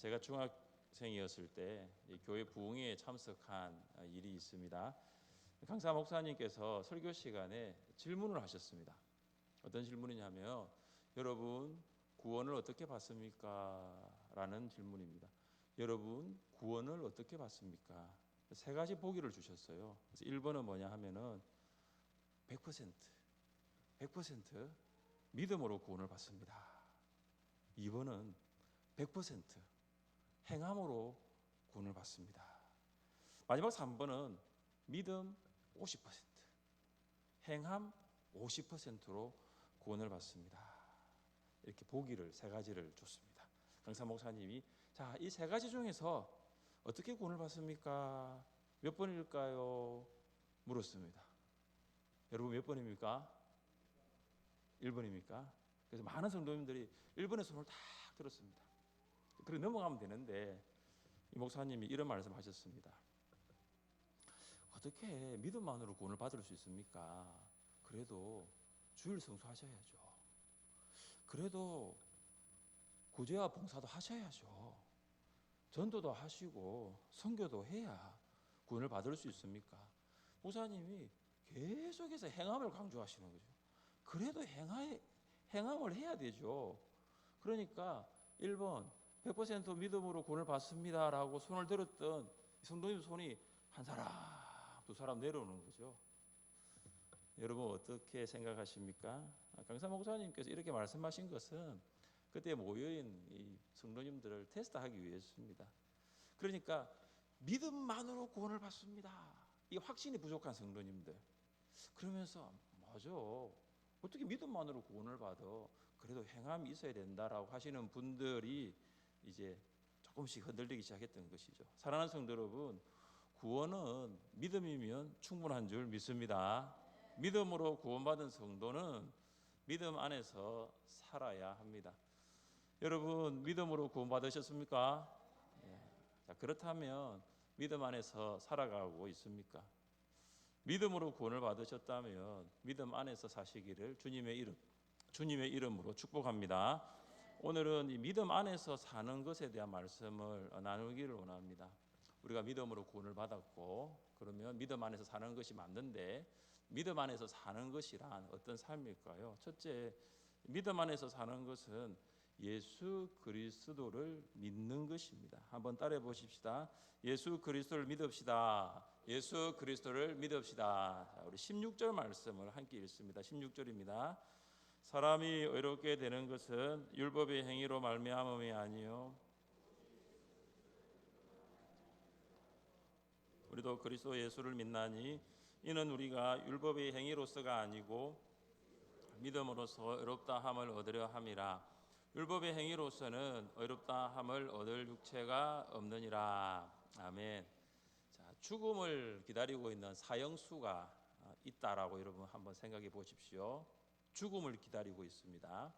제가 중학생이었을 때 교회 부흥회에 참석한 일이 있습니다. 강사 목사님께서 설교 시간에 질문을 하셨습니다. 어떤 질문이냐면 여러분 구원을 어떻게 받습니까? 라는 질문입니다. 여러분 구원을 어떻게 받습니까? 세 가지 보기를 주셨어요. 그래서 1번은 뭐냐 하면은 100% 믿음으로 구원을 받습니다. 2번은 100% 행함으로 구원을 받습니다. 마지막 3번은 믿음 50%, 행함 50%로 구원을 받습니다. 이렇게 보기를 세 가지를 줬습니다. 강사 목사님이 자, 이 세 가지 중에서 어떻게 구원을 받습니까? 몇 번일까요? 물었습니다. 여러분 몇 번입니까? 1번입니까? 그래서 많은 성도님들이 1번의 손을 딱 들었습니다. 그리고 넘어가면 되는데 이 목사님이 이런 말씀하셨습니다. 어떻게 믿음만으로 구원을 받을 수 있습니까? 그래도 주일 성수하셔야죠. 그래도 구제와 봉사도 하셔야죠. 전도도 하시고 선교도 해야 구원을 받을 수 있습니까? 목사님이 계속해서 행함을 강조하시는 거죠. 그래도 행함을 해야 되죠. 그러니까 1번 100% 믿음으로 구원을 받습니다라고 손을 들었던 성도님 손이 한 사람, 두 사람 내려오는 거죠. 여러분 어떻게 생각하십니까? 강사 목사님께서 이렇게 말씀하신 것은 그때 모여있는 이 성도님들을 테스트하기 위해서입니다. 그러니까 믿음만으로 구원을 받습니다. 이 확신이 부족한 성도님들. 그러면서 맞아. 어떻게 믿음만으로 구원을 받아? 그래도 행함이 있어야 된다라고 하시는 분들이 이제 조금씩 흔들리기 시작했던 것이죠. 사랑하는 성도 여러분, 구원은 믿음이면 충분한 줄 믿습니다. 믿음으로 구원받은 성도는 믿음 안에서 살아야 합니다. 여러분 믿음으로 구원받으셨습니까? 자, 그렇다면 믿음 안에서 살아가고 있습니까? 믿음으로 구원을 받으셨다면 믿음 안에서 사시기를 주님의 이름으로 축복합니다. 오늘은 이 믿음 안에서 사는 것에 대한 말씀을 나누기를 원합니다. 우리가 믿음으로 구원을 받았고 그러면 믿음 안에서 사는 것이 맞는데 믿음 안에서 사는 것이란 어떤 삶일까요? 첫째, 믿음 안에서 사는 것은 예수 그리스도를 믿는 것입니다. 한번 따라해 보십시다. 예수 그리스도를 믿읍시다. 예수 그리스도를 믿읍시다. 자, 우리 16절 말씀을 함께 읽습니다. 16절입니다. 사람이 의롭게 되는 것은 율법의 행위로 말미암음이 아니요 우리도 그리스도 예수를 믿나니 이는 우리가 율법의 행위로서가 아니고 믿음으로써 의롭다 함을 얻으려 함이라. 율법의 행위로서는 의롭다 함을 얻을 육체가 없느니라. 아멘. 자, 죽음을 기다리고 있는 사형수가 있다라고 여러분 한번 생각해 보십시오. 죽음을 기다리고 있습니다.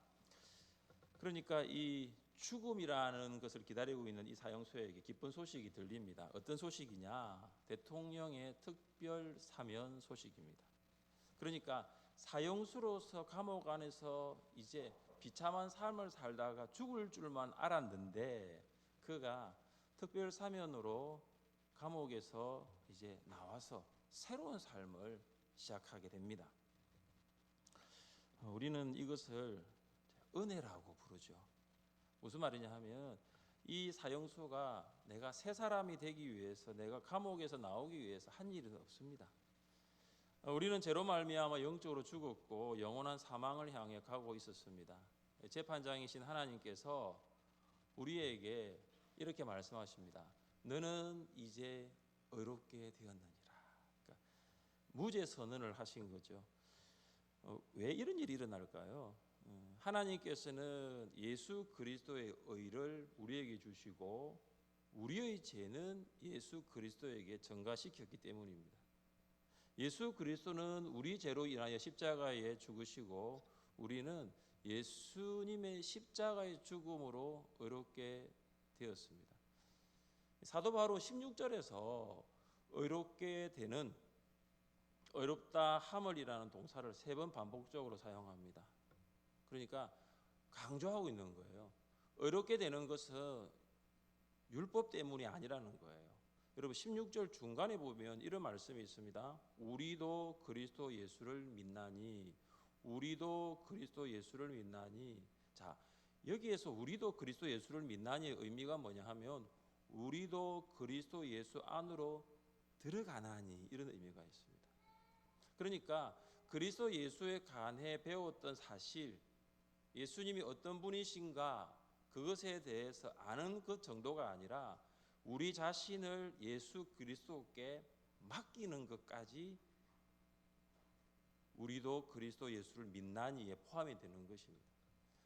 그러니까 이 죽음이라는 것을 기다리고 있는 이 사형수에게 기쁜 소식이 들립니다. 어떤 소식이냐? 대통령의 특별 사면 소식입니다. 그러니까 사형수로서 감옥 안에서 이제 비참한 삶을 살다가 죽을 줄만 알았는데 그가 특별 사면으로 감옥에서 이제 나와서 새로운 삶을 시작하게 됩니다. 우리는 이것을 은혜라고 부르죠. 무슨 말이냐 하면 이 사형수가 내가 새 사람이 되기 위해서 내가 감옥에서 나오기 위해서 한 일은 없습니다. 우리는 죄로 말미암아 영적으로 죽었고 영원한 사망을 향해 가고 있었습니다. 재판장이신 하나님께서 우리에게 이렇게 말씀하십니다. 너는 이제 의롭게 되었느니라. 그러니까 무죄 선언을 하신 거죠. 왜 이런 일이 일어날까요? 하나님께서는 예수 그리스도의 의를 우리에게 주시고 우리의 죄는 예수 그리스도에게 전가시켰기 때문입니다. 예수 그리스도는 우리 죄로 인하여 십자가에 죽으시고 우리는 예수님의 십자가의 죽음으로 의롭게 되었습니다. 사도 바로 16절에서 의롭게 되는 의롭다 함을이라는 동사를 3번 반복적으로 사용합니다. 그러니까 강조하고 있는 거예요. 의롭게 되는 것은 율법 때문이 아니라는 거예요. 여러분 16절 중간에 보면 이런 말씀이 있습니다. 우리도 그리스도 예수를 믿나니, 우리도 그리스도 예수를 믿나니. 자, 여기에서 우리도 그리스도 예수를 믿나니의 의미가 뭐냐 하면 우리도 그리스도 예수 안으로 들어가나니, 이런 의미가 있습니다. 그러니까 그리스도 예수에 관해 배웠던 사실, 예수님이 어떤 분이신가 그것에 대해서 아는 그 정도가 아니라 우리 자신을 예수 그리스도께 맡기는 것까지 우리도 그리스도 예수를 믿나니에 포함이 되는 것입니다.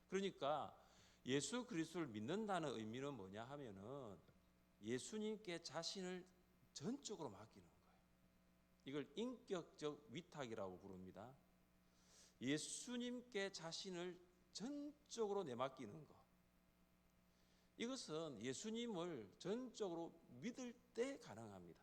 그러니까 예수 그리스도를 믿는다는 의미는 뭐냐 하면은 예수님께 자신을 전적으로 맡기는 거예요. 이걸 인격적 위탁이라고 부릅니다. 예수님께 자신을 전적으로 내맡기는 것. 이것은 예수님을 전적으로 믿을 때 가능합니다.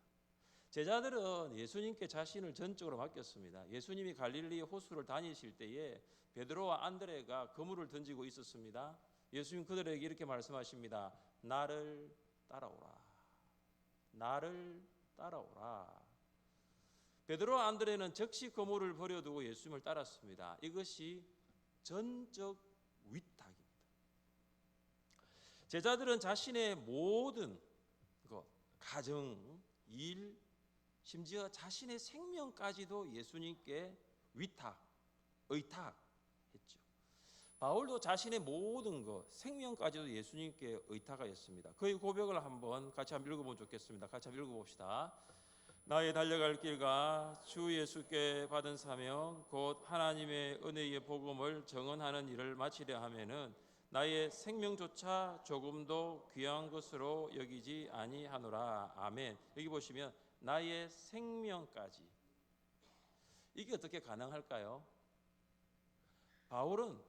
제자들은 예수님께 자신을 전적으로 맡겼습니다. 예수님이 갈릴리 호수를 다니실 때에 베드로와 안드레가 그물을 던지고 있었습니다. 예수님 그들에게 이렇게 말씀하십니다. 나를 따라오라. 나를 따라오라. 베드로와 안드레는 즉시 그물을 버려두고 예수님을 따랐습니다. 이것이 전적 위탁입니다. 제자들은 자신의 모든 것, 가정, 일, 심지어 자신의 생명까지도 예수님께 위탁, 의탁했죠. 바울도 자신의 모든 것, 생명까지도 예수님께 의탁하였습니다. 그의 고백을 같이 한번 읽어보면 좋겠습니다. 같이 한번 읽어봅시다. 나의 달려갈 길과 주 예수께 받은 사명 곧 하나님의 은혜의 복음을 증언하는 일을 마치려 하면은 나의 생명조차 조금도 귀한 것으로 여기지 아니하노라. 아멘. 여기 보시면 나의 생명까지, 이게 어떻게 가능할까요? 바울은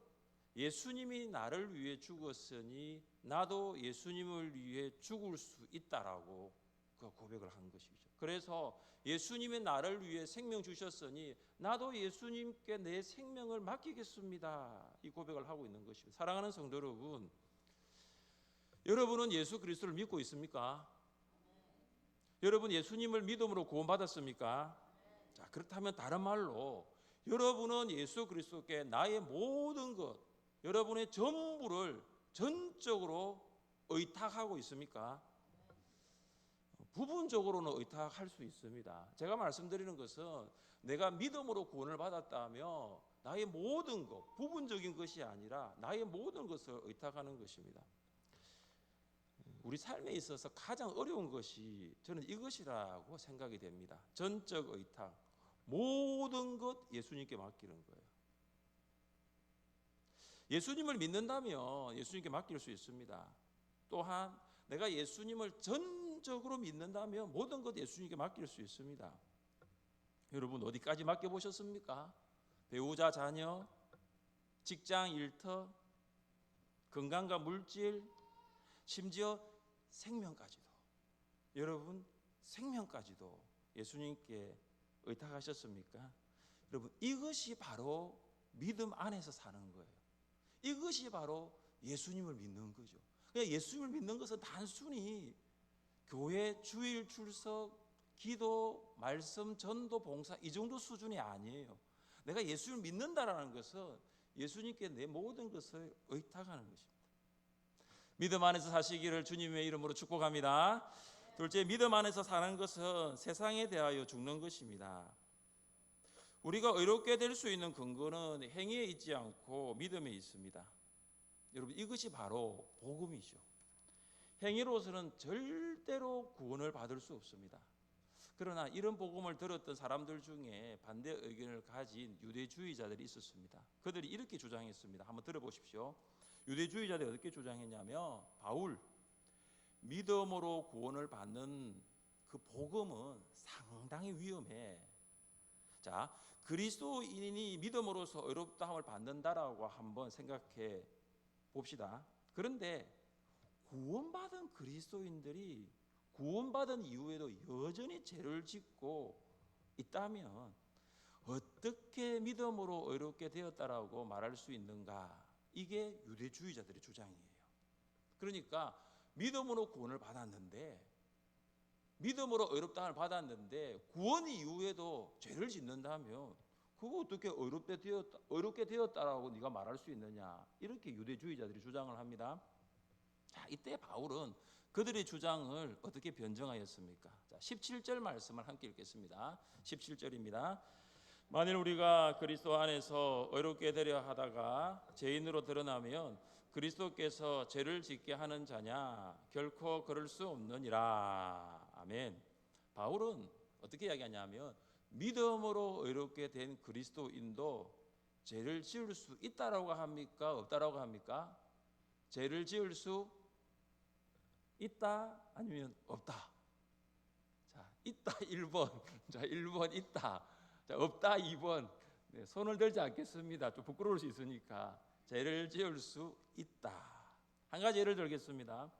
예수님이 나를 위해 죽었으니 나도 예수님을 위해 죽을 수 있다라고 그 고백을 한 것이죠. 그래서 예수님이 나를 위해 생명 주셨으니 나도 예수님께 내 생명을 맡기겠습니다. 이 고백을 하고 있는 것입니다. 사랑하는 성도 여러분, 여러분은 예수 그리스도를 믿고 있습니까? 여러분 예수님을 믿음으로 구원받았습니까? 자, 그렇다면 다른 말로 여러분은 예수 그리스도께 나의 모든 것, 여러분의 전부를 전적으로 의탁하고 있습니까? 부분적으로는 의탁할 수 있습니다. 제가 말씀드리는 것은 내가 믿음으로 구원을 받았다며 나의 모든 것, 부분적인 것이 아니라 나의 모든 것을 의탁하는 것입니다. 우리 삶에 있어서 가장 어려운 것이 저는 이것이라고 생각이 됩니다. 전적 의탁, 모든 것 예수님께 맡기는 거예요. 예수님을 믿는다면 예수님께 맡길 수 있습니다. 또한 내가 예수님을 전적으로 믿는다면 모든 것 예수님께 맡길 수 있습니다. 여러분 어디까지 맡겨보셨습니까? 배우자, 자녀, 직장, 일터, 건강과 물질, 심지어 생명까지도, 여러분 생명까지도 예수님께 의탁하셨습니까? 여러분 이것이 바로 믿음 안에서 사는 거예요. 이것이 바로 예수님을 믿는 거죠. 그냥 예수님을 믿는 것은 단순히 교회 주일 출석, 기도, 말씀, 전도, 봉사 이 정도 수준이 아니에요. 내가 예수님을 믿는다라는 것은 예수님께 내 모든 것을 의탁하는 것입니다. 믿음 안에서 사시기를 주님의 이름으로 축복합니다. 둘째, 믿음 안에서 사는 것은 세상에 대하여 죽는 것입니다. 우리가 의롭게 될 수 있는 근거는 행위에 있지 않고 믿음에 있습니다. 여러분 이것이 바로 복음이죠. 행위로서는 절대로 구원을 받을 수 없습니다. 그러나 이런 복음을 들었던 사람들 중에 반대 의견을 가진 유대주의자들이 있었습니다. 그들이 이렇게 주장했습니다. 한번 들어보십시오. 유대주의자들이 어떻게 주장했냐면 바울, 믿음으로 구원을 받는 그 복음은 상당히 위험해. 자, 그리스도인이 믿음으로서 의롭다함을 받는다라고 한번 생각해 봅시다. 그런데 구원받은 그리스도인들이 구원받은 이후에도 여전히 죄를 짓고 있다면 어떻게 믿음으로 의롭게 되었다라고 말할 수 있는가? 이게 유대주의자들의 주장이에요. 그러니까 믿음으로 구원을 받았는데, 믿음으로 의롭다함을 받았는데 구원 이후에도 죄를 짓는다면 그거 어떻게 의롭게 되었다라고 네가 말할 수 있느냐, 이렇게 유대주의자들이 주장을 합니다. 자, 이때 바울은 그들의 주장을 어떻게 변정하였습니까? 자, 17절 말씀을 함께 읽겠습니다. 17절입니다. 만일 우리가 그리스도 안에서 의롭게 되려 하다가 죄인으로 드러나면 그리스도께서 죄를 짓게 하는 자냐? 결코 그럴 수 없느니라. 아멘. 바울은 어떻게 이야기하냐면 믿음으로 의롭게 된 그리스도인도 죄를 지을 수 있다라고 합니까? 없다라고 합니까? 죄를 지을 수 있다 아니면 없다? 자, 있다 1번. 자, 1번 있다. 자, 없다 2번. 네, 손을 들지 않겠습니다. 좀 부끄러울 수 있으니까. 죄를 지을 수 있다. 한 가지 예를 들겠습니다.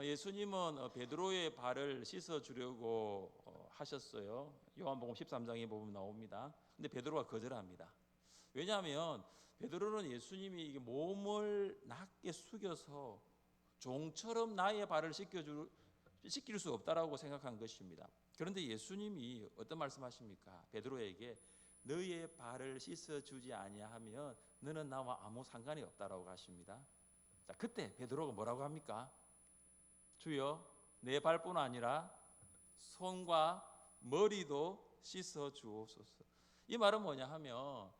예수님은 베드로의 발을 씻어 주려고 하셨어요. 요한복음 13장에 보면 나옵니다. 근데 베드로가 거절합니다. 왜냐하면 베드로는 예수님이 몸을 낮게 숙여서 종처럼 나의 발을 씻길 수 없다라고 생각한 것입니다. 그런데 예수님이 어떤 말씀하십니까? 베드로에게 너의 발을 씻어주지 아니하면 너는 나와 아무 상관이 없다라고 하십니다. 자, 그때 베드로가 뭐라고 합니까? 주여, 내 발뿐 아니라 손과 머리도 씻어 주옵소서. 이 말은 뭐냐 하면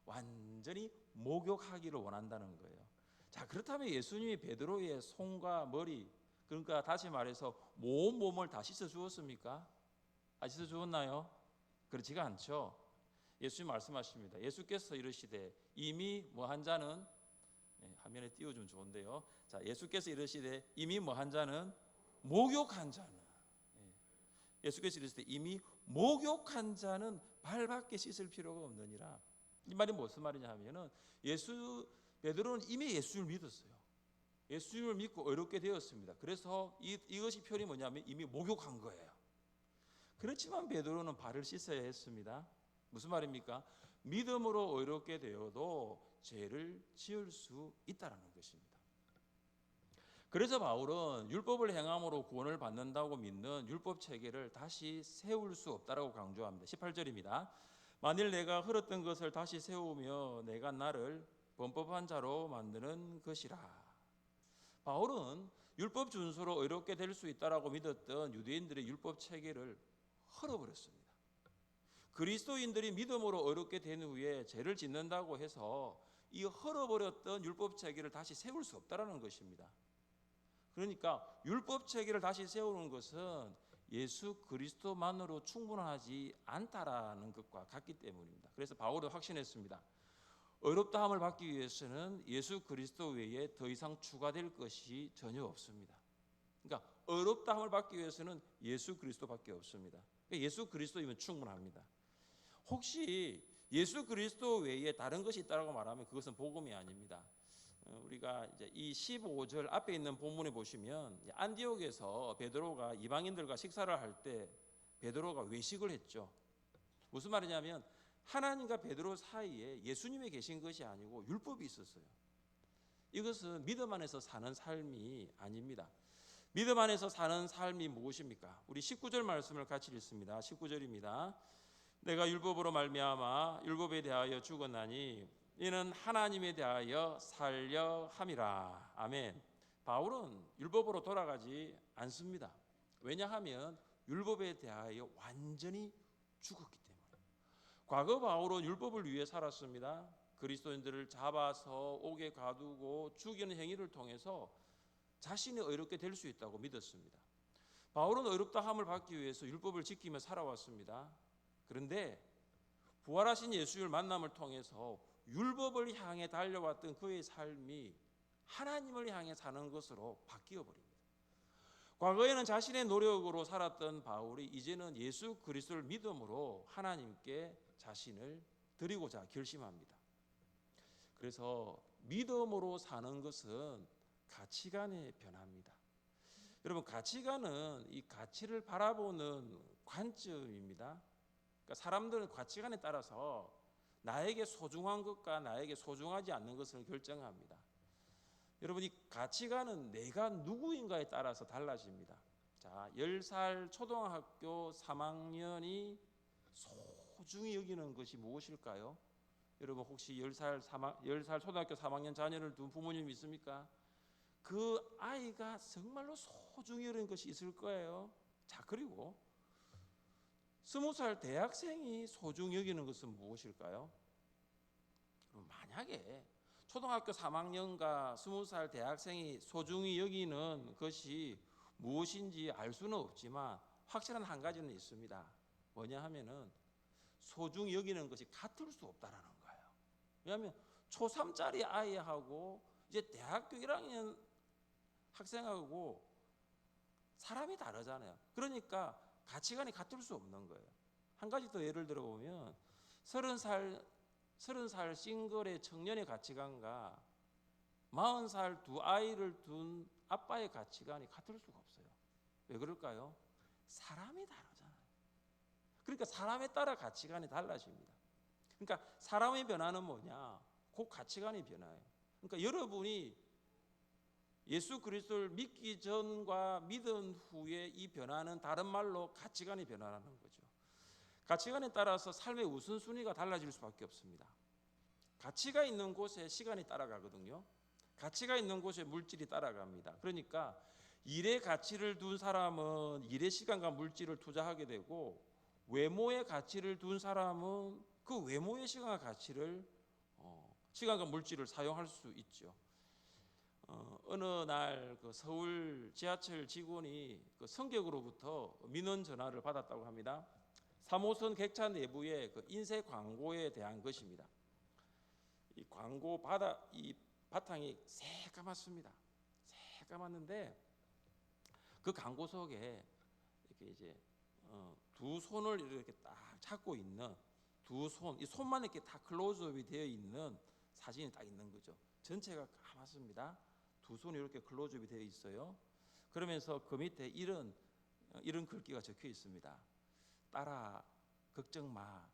완전히 목욕하기를 원한다는 거예요. 자, 그렇다면 예수님이 베드로의 손과 머리, 그러니까 다시 말해서 몸을 다 씻어 주었습니까? 씻어 주었나요? 그렇지가 않죠. 예수님 말씀하십니다. 예수께서 이르시되 이미 뭐한 자는, 화면에 띄워주면 좋은데요. 자, 예수께서 이르시되 이미 뭐한 자는, 목욕한 자는, 예수께서 이르시되 이미 목욕한 자는 발밖에 씻을 필요가 없느니라. 이 말이 무슨 말이냐 하면은 베드로는 이미 예수를 믿었어요. 예수님을 믿고 의롭게 되었습니다. 그래서 이것이 표현이 뭐냐면 이미 목욕한 거예요. 그렇지만 베드로는 발을 씻어야 했습니다. 무슨 말입니까? 믿음으로 의롭게 되어도 죄를 지을 수 있다라는 것입니다. 그래서 바울은 율법을 행함으로 구원을 받는다고 믿는 율법 체계를 다시 세울 수 없다라고 강조합니다. 18절입니다. 만일 내가 흘렀던 것을 다시 세우며 내가 나를 범법한 자로 만드는 것이라. 바울은 율법 준수로 의롭게 될 수 있다라고 믿었던 유대인들의 율법 체계를 헐어버렸습니다. 그리스도인들이 믿음으로 의롭게 된 후에 죄를 짓는다고 해서 이 헐어버렸던 율법 체계를 다시 세울 수 없다라는 것입니다. 그러니까 율법 체계를 다시 세우는 것은 예수 그리스도만으로 충분하지 않다라는 것과 같기 때문입니다. 그래서 바울은 확신했습니다. 의롭다함을 받기 위해서는 예수 그리스도 외에 더 이상 추가될 것이 전혀 없습니다. 그러니까 의롭다함을 받기 위해서는 예수 그리스도밖에 없습니다. 예수 그리스도이면 충분합니다. 혹시 예수 그리스도 외에 다른 것이 있다고 말하면 그것은 복음이 아닙니다. 우리가 이제 이 15절 앞에 있는 본문에 보시면 안디옥에서 베드로가 이방인들과 식사를 할 때 베드로가 외식을 했죠. 무슨 말이냐면 하나님과 베드로 사이에 예수님이 계신 것이 아니고 율법이 있었어요. 이것은 믿음 안에서 사는 삶이 아닙니다. 믿음 안에서 사는 삶이 무엇입니까? 우리 19절 말씀을 같이 읽습니다. 19절입니다. 내가 율법으로 말미암아 율법에 대하여 죽었나니 이는 하나님에 대하여 살려 함이라. 아멘. 바울은 율법으로 돌아가지 않습니다. 왜냐하면 율법에 대하여 완전히 죽었기 때문에. 과거 바울은 율법을 위해 살았습니다. 그리스도인들을 잡아서 옥에 가두고 죽이는 행위를 통해서 자신이 의롭게 될 수 있다고 믿었습니다. 바울은 의롭다함을 받기 위해서 율법을 지키며 살아왔습니다. 그런데 부활하신 예수를 만남을 통해서 율법을 향해 달려왔던 그의 삶이 하나님을 향해 사는 것으로 바뀌어 버립니다. 과거에는 자신의 노력으로 살았던 바울이 이제는 예수 그리스도를 믿음으로 하나님께 자신을 드리고자 결심합니다. 그래서 믿음으로 사는 것은 가치관의 변화입니다. 여러분, 가치관은 이 가치를 바라보는 관점입니다. 그러니까 사람들은 가치관에 따라서 나에게 소중한 것과 나에게 소중하지 않는 것을 결정합니다. 여러분, 이 가치관은 내가 누구인가에 따라서 달라집니다. 자, 10살 초등학교 3학년이 소중히 여기는 것이 무엇일까요? 여러분, 혹시 10살 초등학교 3학년 자녀를 둔 부모님 있습니까? 그 아이가 정말로 소중히 여기는 것이 있을 거예요. 자, 그리고 20살 대학생이 소중히 여기는 것은 무엇일까요? 만약에 초등학교 3학년과 20살 대학생이 소중히 여기는 것이 무엇인지 알 수는 없지만 확실한 한 가지는 있습니다. 뭐냐 하면은 소중히 여기는 것이 같을 수 없다라는 거예요. 왜냐하면 초3짜리 아이하고 이제 대학교 1학년 학생하고 사람이 다르잖아요. 그러니까 가치관이 같을 수 없는 거예요. 한 가지 더 예를 들어보면 30살 싱글의 청년의 가치관과 40살 두 아이를 둔 아빠의 가치관이 같을 수가 없어요. 왜 그럴까요? 사람이 다르잖아요. 그러니까 사람에 따라 가치관이 달라집니다. 그러니까 사람의 변화는 뭐냐? 그 가치관이 변화해요. 그러니까 여러분이 예수 그리스도를 믿기 전과 믿은 후에 이 변화는 다른 말로 가치관이 변화하는 거죠. 가치관에 따라서 삶의 우선순위가 달라질 수밖에 없습니다. 가치가 있는 곳에 시간이 따라가거든요. 가치가 있는 곳에 물질이 따라갑니다. 그러니까 일의 가치를 둔 사람은 일의 시간과 물질을 투자하게 되고, 외모의 가치를 둔 사람은 그 외모의 시간과 가치를 시간과 물질을 사용할 수 있죠. 어느 날 그 서울 지하철 직원이 그 성격으로부터 민원 전화를 받았다고 합니다. 3호선 객차 내부의 그 인쇄 광고에 대한 것입니다. 이 광고 이 바탕이 새까맣습니다. 새까맣는데 그 광고 속에 이렇게 이제 두 손을 이렇게 딱 잡고 있는 두 손, 이 손만 이렇게 다 클로즈업이 되어 있는 사진이 딱 있는 거죠. 전체가 까맣습니다. 두 손이 이렇게 클로즈업이 되어 있어요. 그러면서 그 밑에 이런 글귀가 적혀 있습니다. 딸아, 걱정 마.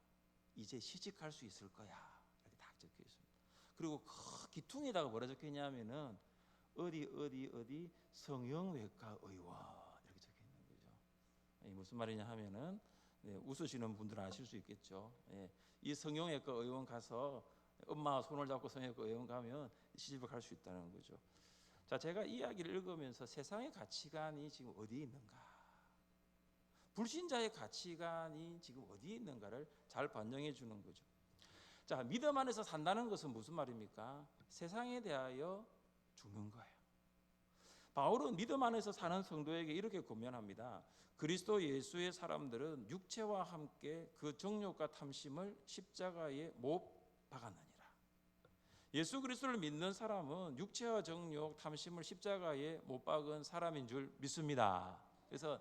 이제 시집갈 수 있을 거야. 이렇게 딱 적혀 있습니다. 그리고 기퉁에다가 뭐라 적혀 있냐면은 어디 성형외과 의원 이렇게 적혀 있는 거죠. 무슨 말이냐 하면은 웃으시는 분들은 아실 수 있겠죠. 이 성형외과 의원 가서 엄마 손을 잡고 성형외과 의원 가면 시집을 갈 수 있다는 거죠. 자, 제가 이야기를 읽으면서 세상의 가치관이 지금 어디에 있는가, 불신자의 가치관이 지금 어디에 있는가를 잘 반영해 주는 거죠. 자, 믿음 안에서 산다는 것은 무슨 말입니까? 세상에 대하여 죽는 거예요. 바울은 믿음 안에서 사는 성도에게 이렇게 권면합니다. 그리스도 예수의 사람들은 육체와 함께 그 정욕과 탐심을 십자가에 못 박았느니라. 예수 그리스도를 믿는 사람은 육체와 정욕, 탐심을 십자가에 못 박은 사람인 줄 믿습니다. 그래서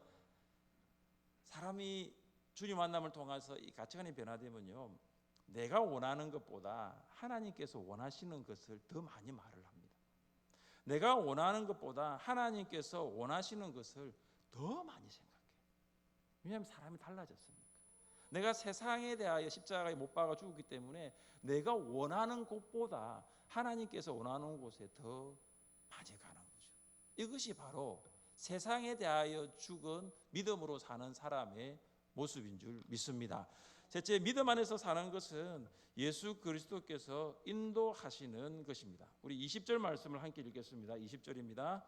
사람이 주님 만남을 통해서 이 가치관이 변화되면요, 내가 원하는 것보다 하나님께서 원하시는 것을 더 많이 말을 합니다. 내가 원하는 것보다 하나님께서 원하시는 것을 더 많이 생각해요. 왜냐하면 사람이 달라졌으니까. 내가 세상에 대하여 십자가에 못 박아 죽었기 때문에 내가 원하는 곳보다 하나님께서 원하는 곳에 더 많이 가는 거죠. 이것이 바로 세상에 대하여 죽은 믿음으로 사는 사람의 모습인 줄 믿습니다. 셋째, 믿음 안에서 사는 것은 예수 그리스도께서 인도하시는 것입니다. 우리 20절 말씀을 함께 읽겠습니다. 20절입니다.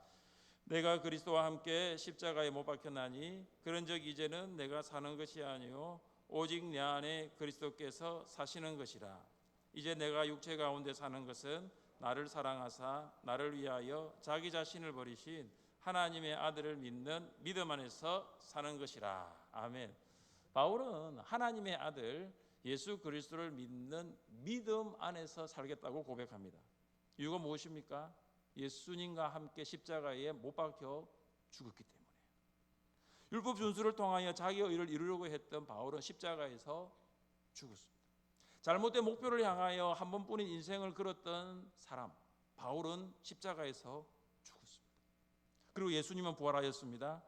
내가 그리스도와 함께 십자가에 못 박혔나니 그런즉 이제는 내가 사는 것이 아니요 오직 내 안에 그리스도께서 사시는 것이라. 이제 내가 육체 가운데 사는 것은 나를 사랑하사 나를 위하여 자기 자신을 버리신 하나님의 아들을 믿는 믿음 안에서 사는 것이라. 아멘. 바울은 하나님의 아들 예수 그리스도를 믿는 믿음 안에서 살겠다고 고백합니다. 이유가 무엇입니까? 예수님과 함께 십자가에 못 박혀 죽었기 때문에. 율법 준수를 통하여 자기의 의를 이루려고 했던 바울은 십자가에서 죽었습니다. 잘못된 목표를 향하여 한 번뿐인 인생을 걸었던 사람 바울은 십자가에서 죽었습니다. 그리고 예수님은 부활하셨습니다.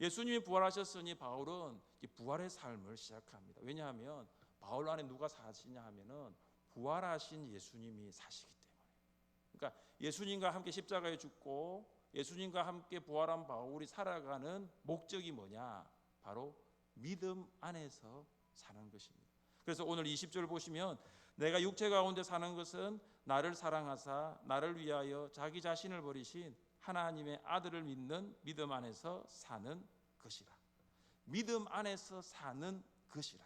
예수님이 부활하셨으니 바울은 부활의 삶을 시작합니다. 왜냐하면 바울 안에 누가 사시냐 하면은 부활하신 예수님이 사시기 때문에. 그러니까 예수님과 함께 십자가에 죽고 예수님과 함께 부활한 바울이 살아가는 목적이 뭐냐? 바로 믿음 안에서 사는 것입니다. 그래서 오늘 20절 보시면 내가 육체 가운데 사는 것은 나를 사랑하사 나를 위하여 자기 자신을 버리신 하나님의 아들을 믿는 믿음 안에서 사는 것이라. 믿음 안에서 사는 것이라.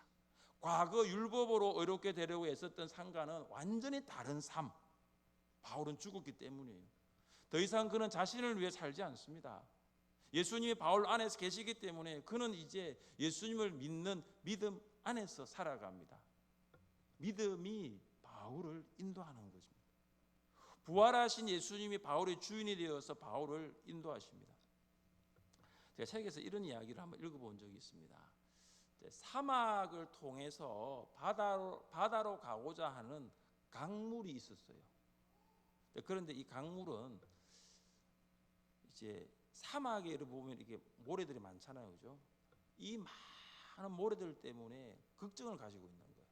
과거 율법으로 의롭게 되려고 애썼던 삶과는 완전히 다른 삶. 바울은 죽었기 때문이에요. 더 이상 그는 자신을 위해 살지 않습니다. 예수님이 바울 안에서 계시기 때문에 그는 이제 예수님을 믿는 믿음 안에서 살아갑니다. 믿음이 바울을 인도하는 것입니다. 부활하신 예수님이 바울의 주인이 되어서 바울을 인도하십니다. 제가 책에서 이런 이야기를 한번 읽어본 적이 있습니다. 사막을 통해서 바다로 가고자 하는 강물이 있었어요. 그런데 이 강물은 이제 사막에 보면 이게 모래들이 많잖아요, 그죠? 이 많은 모래들 때문에 걱정을 가지고 있는 거예요.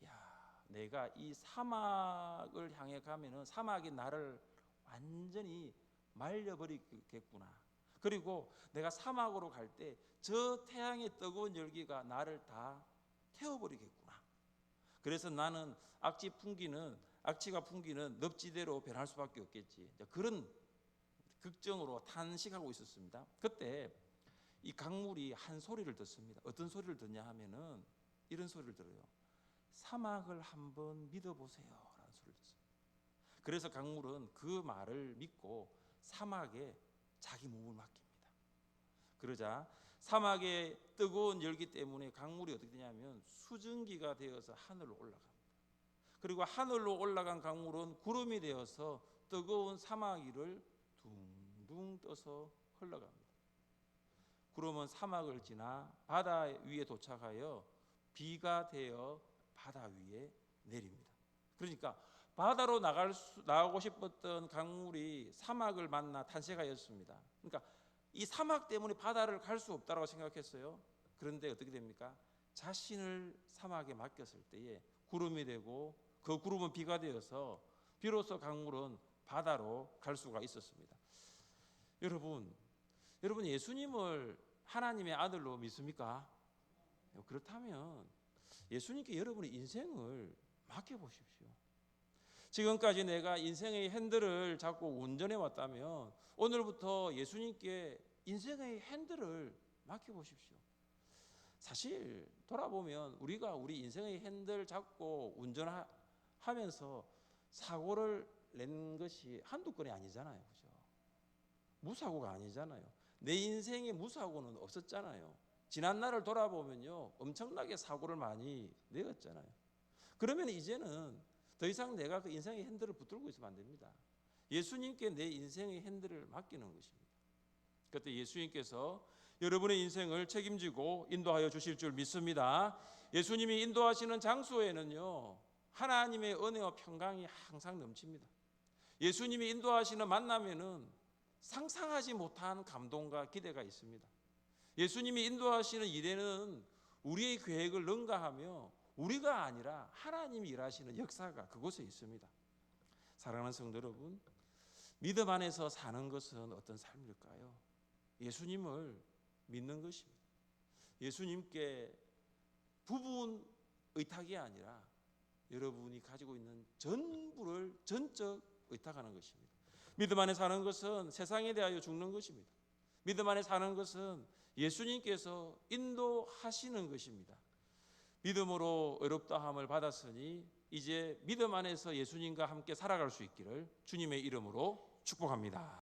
야, 내가 이 사막을 향해 가면은 사막이 나를 완전히 말려버리겠구나. 그리고 내가 사막으로 갈 때 저 태양의 뜨거운 열기가 나를 다 태워버리겠구나. 그래서 나는 악취가 풍기는 늪지대로 변할 수밖에 없겠지. 그런 걱정으로 탄식하고 있었습니다. 그때 이 강물이 한 소리를 듣습니다. 어떤 소리를 듣냐 하면은 이런 소리를 들어요. 사막을 한번 믿어보세요 라는 소리를 듣습니다. 그래서 강물은 그 말을 믿고 사막에 자기 몸을 맡깁니다. 그러자 사막의 뜨거운 열기 때문에 강물이 어떻게 되냐면 수증기가 되어서 하늘로 올라갑니다. 그리고 하늘로 올라간 강물은 구름이 되어서 뜨거운 사막 위를 둥둥 떠서 흘러갑니다. 구름은 사막을 지나 바다 위에 도착하여 비가 되어 바다 위에 내립니다. 그러니까 바다로 나가고 싶었던 강물이 사막을 만나 탄생하였습니다. 그러니까 이 사막 때문에 바다를 갈 수 없다고 생각했어요. 그런데 어떻게 됩니까? 자신을 사막에 맡겼을 때에 구름이 되고 그 구름은 비가 되어서 비로소 강물은 바다로 갈 수가 있었습니다. 여러분 예수님을 하나님의 아들로 믿습니까? 그렇다면 예수님께 여러분의 인생을 맡겨보십시오. 지금까지 내가 인생의 핸들을 잡고 운전해 왔다면 오늘부터 예수님께 인생의 핸들을 맡겨보십시오. 사실 돌아보면 우리가 우리 인생의 핸들 잡고 운전하면서 사고를 낸 것이 한두 건이 아니잖아요. 그죠? 무사고가 아니잖아요. 내 인생에 무사고는 없었잖아요. 지난 날을 돌아보면요, 엄청나게 사고를 많이 내었잖아요. 그러면 이제는 더 이상 내가 그 인생의 핸들을 붙들고 있으면 안 됩니다. 예수님께 내 인생의 핸들을 맡기는 것입니다. 그때 예수님께서 여러분의 인생을 책임지고 인도하여 주실 줄 믿습니다. 예수님이 인도하시는 장소에는요, 하나님의 은혜와 평강이 항상 넘칩니다. 예수님이 인도하시는 만남에는 상상하지 못한 감동과 기대가 있습니다. 예수님이 인도하시는 일에는 우리의 계획을 능가하며 우리가 아니라 하나님이 일하시는 역사가 그곳에 있습니다. 사랑하는 성도 여러분, 믿음 안에서 사는 것은 어떤 삶일까요? 예수님을 믿는 것입니다. 예수님께 부분 의탁이 아니라 여러분이 가지고 있는 전부를 전적 의탁하는 것입니다. 믿음 안에 사는 것은 세상에 대하여 죽는 것입니다. 믿음 안에 사는 것은 예수님께서 인도하시는 것입니다. 믿음으로 의롭다함을 받았으니 이제 믿음 안에서 예수님과 함께 살아갈 수 있기를 주님의 이름으로 축복합니다.